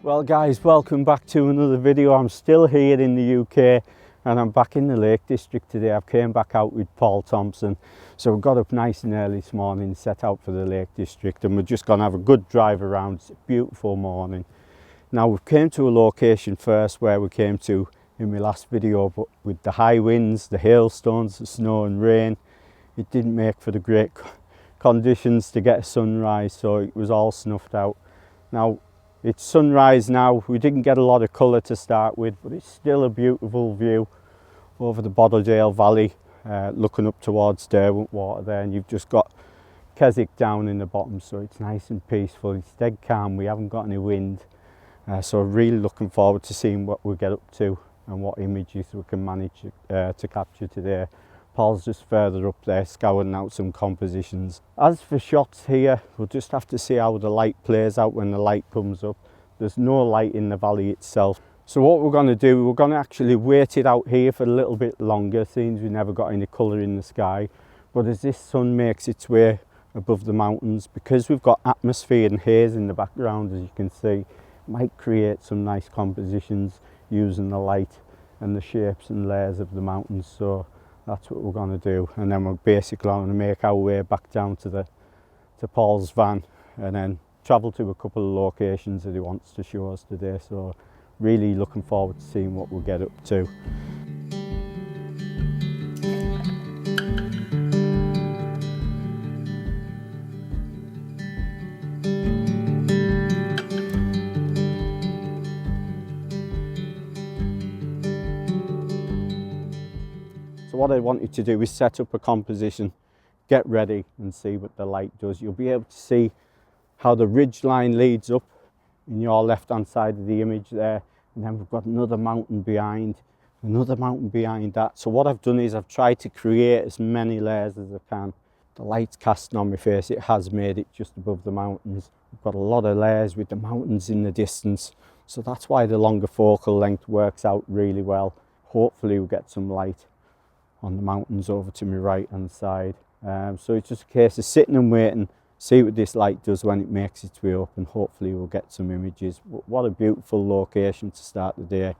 Well guys, welcome back to another video. I'm still here in the UK and I'm back in the Lake District today. I've came back out with Paul Thompson. So we got up nice and early this morning, set out for the Lake District, and we're just going to have a good drive around. It's a beautiful morning. Now we came to a location first where we came to in my last video, but with the high winds, the hailstones, the snow and rain, it didn't make for the great conditions to get a sunrise, so it was all snuffed out. Now it's sunrise now. We didn't get a lot of colour to start with, but it's still a beautiful view over the Bottledale Valley, looking up towards Derwent water there, and you've just got Keswick down in the bottom, so it's nice and peaceful. It's dead calm. We haven't got any wind, so really looking forward to seeing what we get up to and what images we can manage to capture today. Paul's just further up there scouring out some compositions. As for shots here, we'll just have to see how the light plays out when the light comes up. There's no light in the valley itself. So what we're going to do, we're going to actually wait it out here for a little bit longer, since we never got any colour in the sky. But as this sun makes its way above the mountains, because we've got atmosphere and haze in the background, as you can see, it might create some nice compositions using the light and the shapes and layers of the mountains. So that's what we're going to do, and then we're basically going to make our way back down to Paul's van and then travel to a couple of locations that he wants to show us today. So really looking forward to seeing what we'll get up to. So what I wanted to do is set up a composition, get ready and see what the light does. You'll be able to see how the ridge line leads up in your left hand side of the image there, and then we've got another mountain behind that. So what I've done is I've tried to create as many layers as I can. The light's casting on my face, it has made it just above the mountains. We've got a lot of layers with the mountains in the distance, so that's why the longer focal length works out really well. Hopefully we'll get some light on the mountains over to my right hand side. So it's just a case of sitting and waiting, see what this light does when it makes its way up, and hopefully we'll get some images. What a beautiful location to start the day.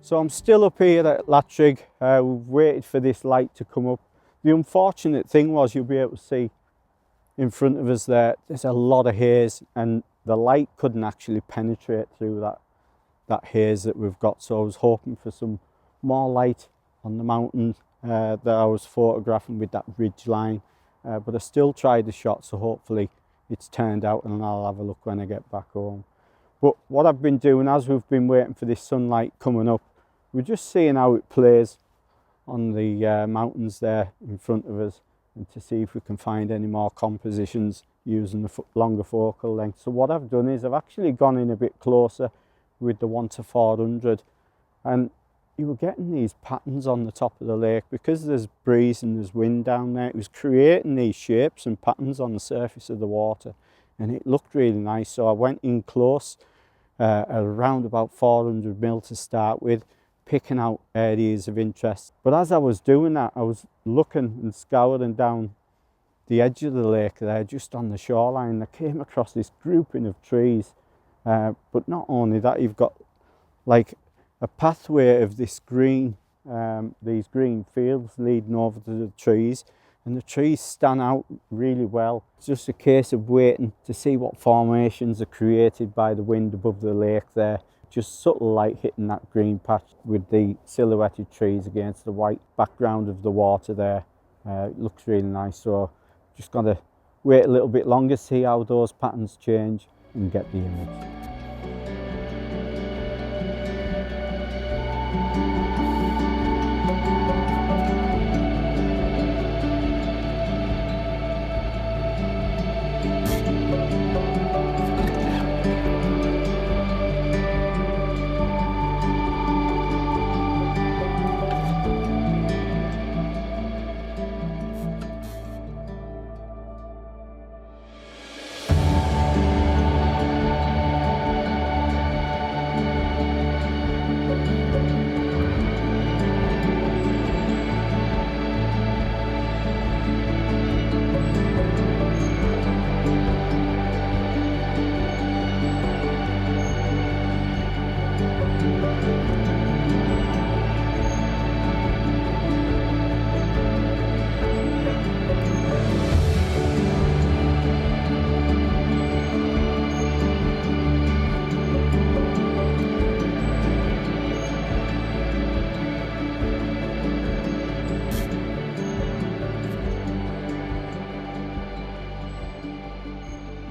So I'm still up here at Latrigg. We've waited for this light to come up. The unfortunate thing was, you'll be able to see in front of us there's a lot of haze, and the light couldn't actually penetrate through that haze that we've got. So I was hoping for some more light on the mountain that I was photographing with that ridge line. But I still tried the shot, so hopefully it's turned out, and I'll have a look when I get back home. But what I've been doing as we've been waiting for this sunlight coming up, we're just seeing how it plays on the mountains there in front of us, and to see if we can find any more compositions using the longer focal length. So what I've done is I've actually gone in a bit closer with the 1:400, and you were getting these patterns on the top of the lake because there's breeze and there's wind down there. It was creating these shapes and patterns on the surface of the water, and it looked really nice. So I went in close at around about 400 mil to start with, picking out areas of interest. But as I was doing that, I was looking and scouring down the edge of the lake there, just on the shoreline. I came across this grouping of trees, but not only that, you've got like a pathway of this green, these green fields leading over to the trees, and the trees stand out really well. It's just a case of waiting to see what formations are created by the wind above the lake there. Just subtle light hitting that green patch with the silhouetted trees against the white background of the water there. It looks really nice, so just got to wait a little bit longer, see how those patterns change and get the image.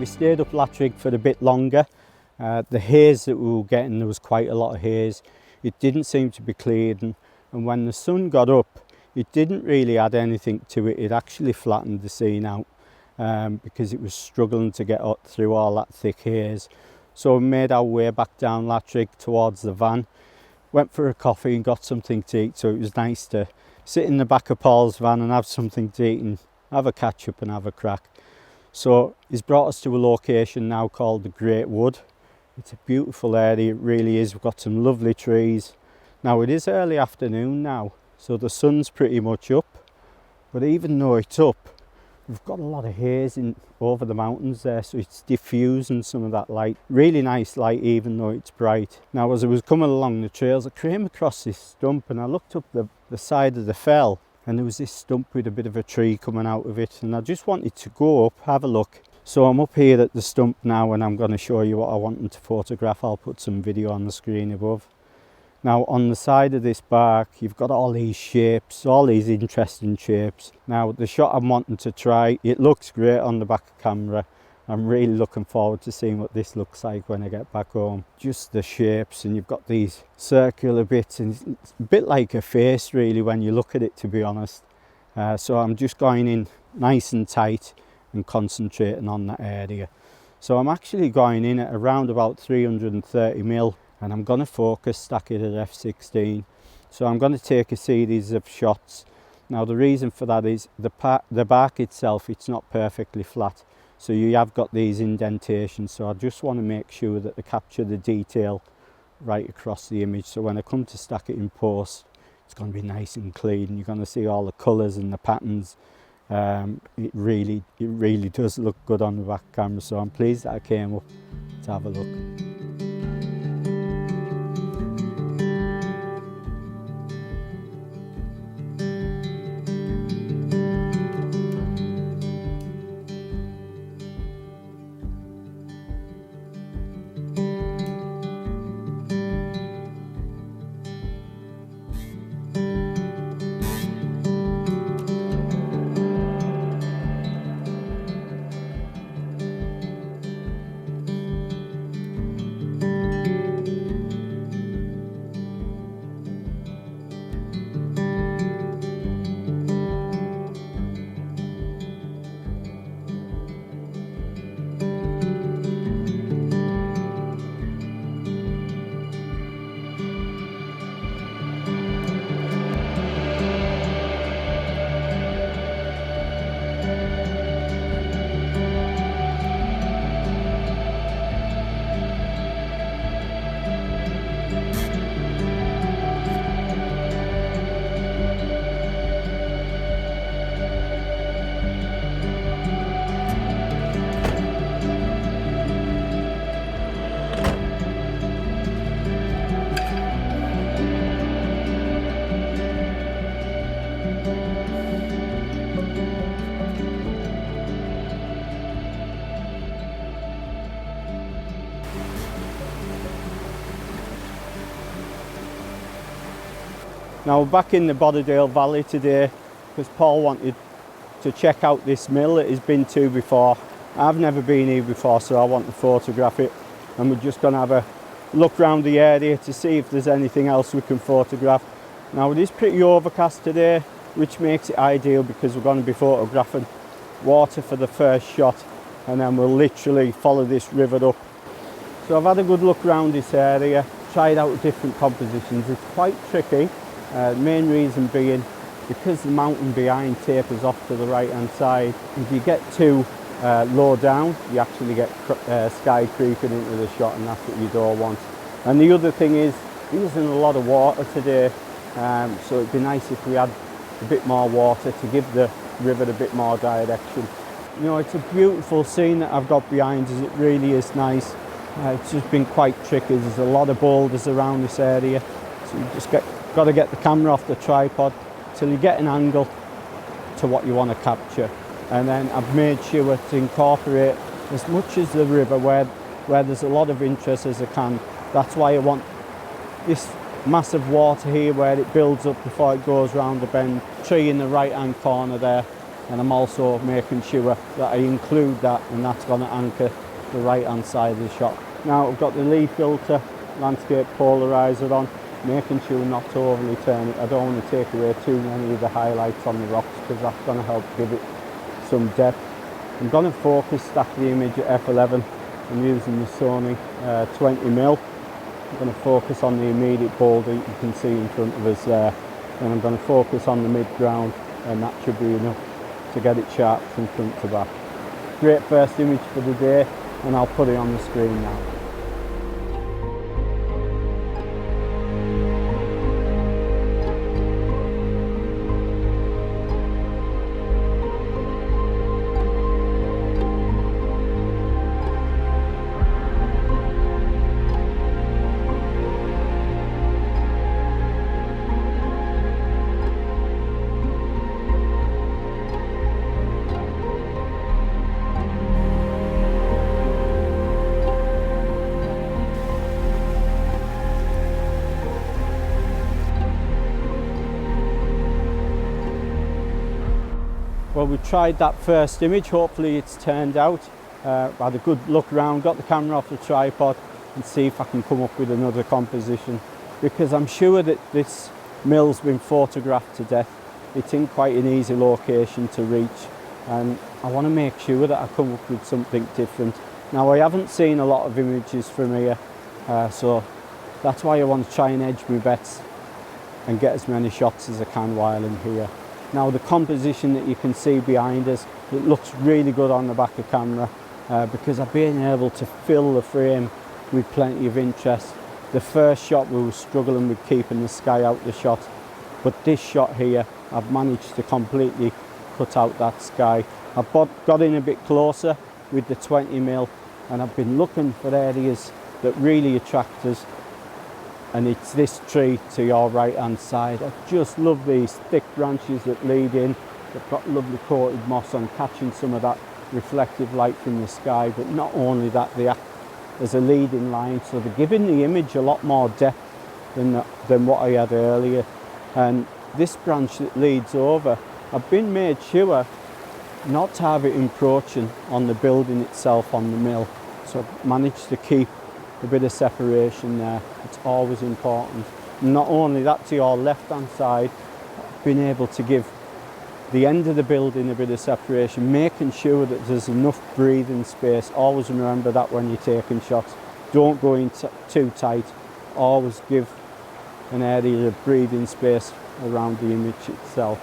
We stayed up Latrig for a bit longer. The haze that we were getting, there was quite a lot of haze. It didn't seem to be clearing, and when the sun got up, it didn't really add anything to it. It actually flattened the scene out because it was struggling to get up through all that thick haze. So we made our way back down Latrig towards the van, went for a coffee and got something to eat. So it was nice to sit in the back of Paul's van and have something to eat and have a catch up and have a crack. So he's brought us to a location now called the Great Wood. It's a beautiful area, it really is. We've got some lovely trees. Now it is early afternoon now, so the sun's pretty much up. But even though it's up, we've got a lot of haze in over the mountains there, so it's diffusing some of that light. Really nice light even though it's bright. Now as I was coming along the trails, I came across this stump and I looked up the side of the fell, and there was this stump with a bit of a tree coming out of it, and I just wanted to go up, have a look. So I'm up here at the stump now and I'm going to show you what I wanted to photograph. I'll put some video on the screen above. Now on the side of this bark you've got all these shapes, all these interesting shapes. Now the shot I'm wanting to try, it looks great on the back camera. I'm really looking forward to seeing what this looks like when I get back home. Just the shapes, and you've got these circular bits, and it's a bit like a face really when you look at it, to be honest. So I'm just going in nice and tight and concentrating on that area. So I'm actually going in at around about 330mm, and I'm going to focus stack it at f16. So I'm going to take a series of shots. Now the reason for that is the bark itself, it's not perfectly flat. So you have got these indentations, so I just want to make sure that I capture the detail right across the image. So when I come to stack it in post, it's going to be nice and clean. You're going to see all the colours and the patterns. It really does look good on the back camera. So I'm pleased that I came up to have a look. Now we're back in the Bodderdale Valley today because Paul wanted to check out this mill that he's been to before. I've never been here before, so I want to photograph it. and we're just going to have a look around the area to see if there's anything else we can photograph. Now it is pretty overcast today, which makes it ideal because we're going to be photographing water for the first shot, and then we'll literally follow this river up. So I've had a good look around this area, tried out different compositions. It's quite tricky, the main reason being because the mountain behind tapers off to the right hand side. If you get too low down, you actually get sky creeping into the shot, and that's what you don't want. And the other thing is, there isn't a lot of water today, so it'd be nice if we had a bit more water to give the river a bit more direction. You know, it's a beautiful scene that I've got behind us. It really is nice. It's just been quite tricky. There's a lot of boulders around this area, so you just got to get the camera off the tripod till you get an angle to what you want to capture. And then I've made sure to incorporate as much as the river where there's a lot of interest as I can. That's why I want this massive water here where it builds up before it goes round the bend, tree in the right hand corner there, and I'm also making sure that I include that, and that's going to anchor the right hand side of the shot. Now I've got the leaf filter landscape polarizer on, making sure not to overly turn it. I don't want to take away too many of the highlights on the rocks because that's going to help give it some depth. I'm going to focus stack the image at f11. I'm using the Sony 20mm. I'm going to focus on the immediate boulder you can see in front of us there. Then I'm going to focus on the mid-ground, and that should be enough to get it sharp from front to back. Great first image for the day, and I'll put it on the screen now. Well, we tried that first image, hopefully it's turned out. Had a good look around, got the camera off the tripod and see if I can come up with another composition, because I'm sure that this mill's been photographed to death. It's in quite an easy location to reach, and I want to make sure that I come up with something different. Now, I haven't seen a lot of images from here, so that's why I want to try and edge my bets and get as many shots as I can while I'm here. Now, the composition that you can see behind us, it looks really good on the back of camera because I've been able to fill the frame with plenty of interest. The first shot we were struggling with keeping the sky out the shot, but this shot here I've managed to completely cut out that sky. I've got in a bit closer with the 20mm, and I've been looking for areas that really attract us, and it's this tree to your right hand side. I just love these thick branches that lead in. They've got lovely coated moss on, catching some of that reflective light from the sky, but not only that, they act as a leading line, so they're giving the image a lot more depth than what I had earlier. And this branch that leads over, I've been made sure not to have it encroaching on the building itself, on the mill, so I've managed to keep a bit of separation there. It's always important. Not only that, to your left hand side, I've been able to give the end of the building a bit of separation, making sure that there's enough breathing space. Always remember that when you're taking shots. Don't go in too tight. Always give an area of breathing space around the image itself.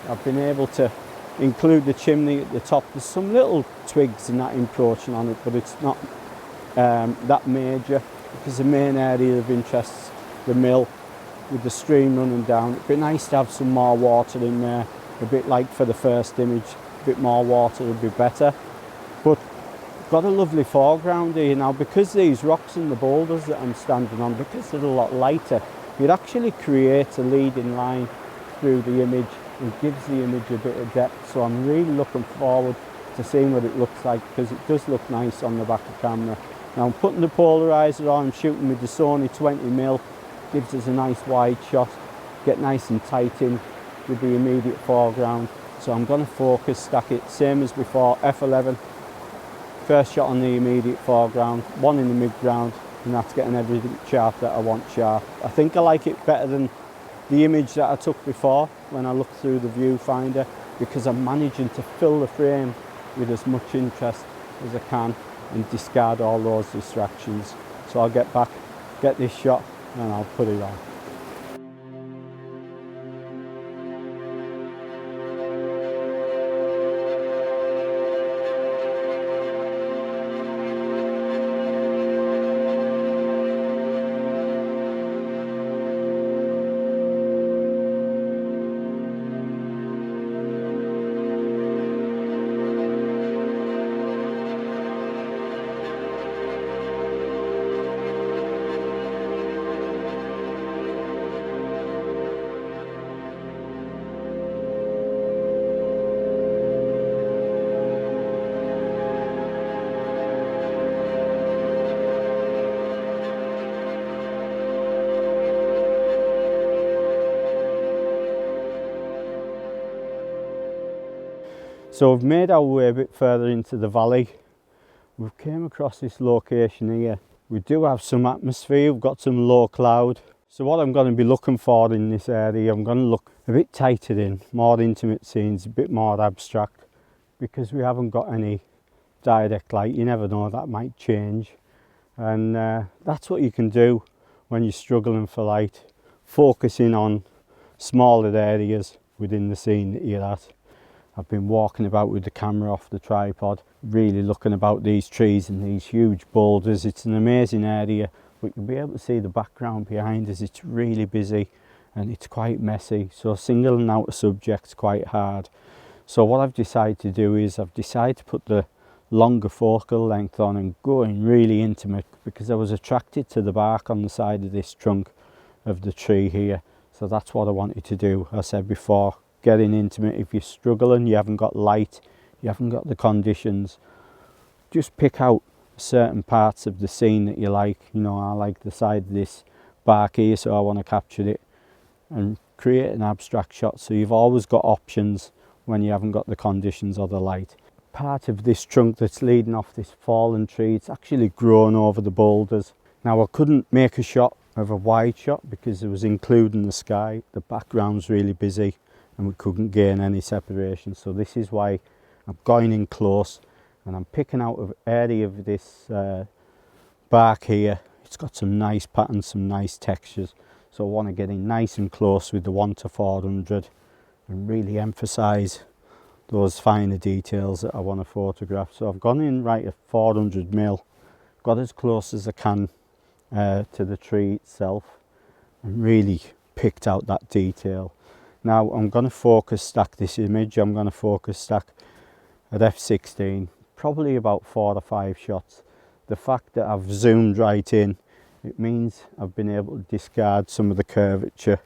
I've been able to include the chimney at the top. There's some little twigs and that encroaching on it, but it's not that major, because the main area of interest is the mill with the stream running down. It'd be nice to have some more water in there, a bit like for the first image. A bit more water would be better, but got a lovely foreground here now. Because these rocks and the boulders that I'm standing on, because they're a lot lighter, it actually creates a leading line through the image and gives the image a bit of depth. So I'm really looking forward to seeing what it looks like, because it does look nice on the back of camera. Now I'm putting the polarizer on, I'm shooting with the Sony 20mm, gives us a nice wide shot, get nice and tight in with the immediate foreground. So I'm going to focus stack it, same as before, f11, first shot on the immediate foreground, one in the mid-ground, and that's getting everything sharp that I want sharp. I think I like it better than the image that I took before when I looked through the viewfinder, because I'm managing to fill the frame with as much interest as I can and discard all those distractions. So I'll get back, get this shot, and I'll put it on. So we've made our way a bit further into the valley. We've came across this location here. We do have some atmosphere, we've got some low cloud. So what I'm going to be looking for in this area, I'm going to look a bit tighter in, more intimate scenes, a bit more abstract, because we haven't got any direct light. You never know, that might change. And that's what you can do when you're struggling for light, focusing on smaller areas within the scene that you're at. I've been walking about with the camera off the tripod, really looking about these trees and these huge boulders. It's an amazing area, but you'll be able to see the background behind us. It's really busy and it's quite messy, so singling out a subject's quite hard. So what I've decided to do is I've decided to put the longer focal length on and go in really intimate, because I was attracted to the bark on the side of this trunk of the tree here. So that's what I wanted to do. I said before, getting intimate. If you're struggling, you haven't got light, you haven't got the conditions, just pick out certain parts of the scene that you like. You know, I like the side of this bark here, so I want to capture it and create an abstract shot. So you've always got options when you haven't got the conditions or the light. Part of this trunk that's leading off this fallen tree, it's actually grown over the boulders. Now I couldn't make a shot of a wide shot because it was including the sky. The background's really busy and we couldn't gain any separation, so this is why I'm going in close and I'm picking out an area of this bark here. It's got some nice patterns, some nice textures, so I want to get in nice and close with the 1:400 and really emphasize those finer details that I want to photograph. So I've gone in right at 400mm, got as close as I can to the tree itself and really picked out that detail. Now I'm going to focus stack this image. I'm going to focus stack at f16, probably about 4 or 5 shots. The fact that I've zoomed right in, it means I've been able to discard some of the curvature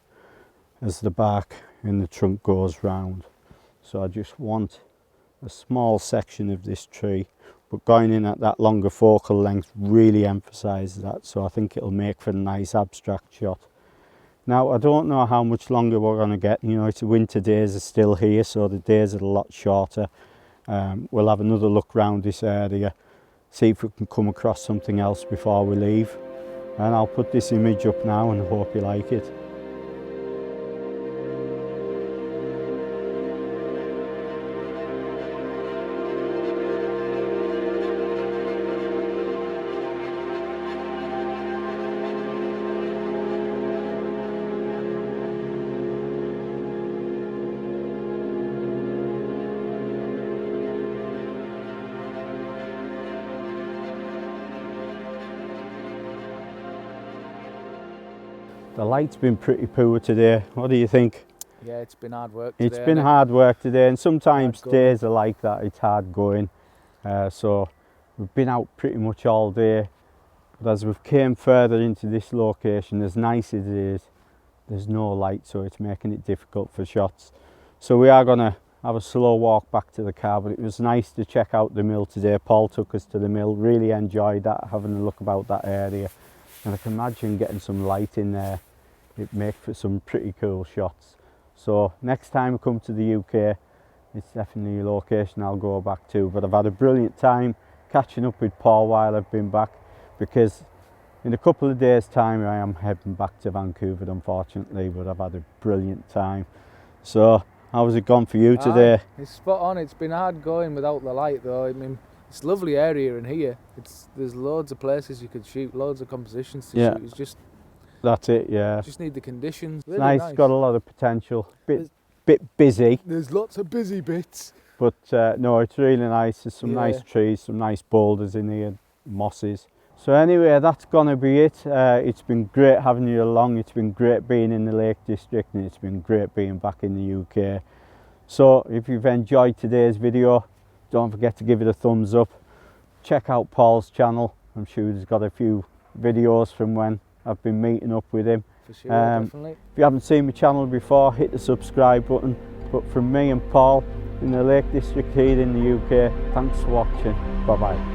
as the bark in the trunk goes round. So I just want a small section of this tree, but going in at that longer focal length really emphasises that, so I think it'll make for a nice abstract shot. Now I don't know how much longer we're going to get. You know, it's winter days are still here, so the days are a lot shorter. We'll have another look round this area, see if we can come across something else before we leave, and I'll put this image up now and hope you like it. The light's been pretty poor today. What do you think? Yeah, it's been hard work today. It's been hard work today, and sometimes days are like that. It's hard going. So we've been out pretty much all day. But as we've came further into this location, as nice as it is, there's no light, so it's making it difficult for shots. So we are going to have a slow walk back to the car, but it was nice to check out the mill today. Paul took us to the mill, really enjoyed that, having a look about that area. And I can imagine getting some light in there, it'd make for some pretty cool shots. So next time I come to the UK, it's definitely a location I'll go back to. But I've had a brilliant time catching up with Paul while I've been back, because in a couple of days' time I am heading back to Vancouver, unfortunately, but I've had a brilliant time. So how's it gone for you today? It's spot on. It's been hard going without the light though. I mean, it's a lovely area in here. There's loads of places you could shoot, loads of compositions to shoot. It's just, that's it, yeah. Just need the conditions. Really nice, got a lot of potential. Bit busy. There's lots of busy bits. But no, it's really nice. There's some nice trees, some nice boulders in here, mosses. So anyway, that's gonna be it. It's been great having you along. It's been great being in the Lake District, and it's been great being back in the UK. So if you've enjoyed today's video, don't forget to give it a thumbs up. Check out Paul's channel. I'm sure he's got a few videos from when I've been meeting up with him. For sure, definitely. If you haven't seen my channel before, hit the subscribe button. But from me and Paul in the Lake District here in the UK, thanks for watching. Bye bye.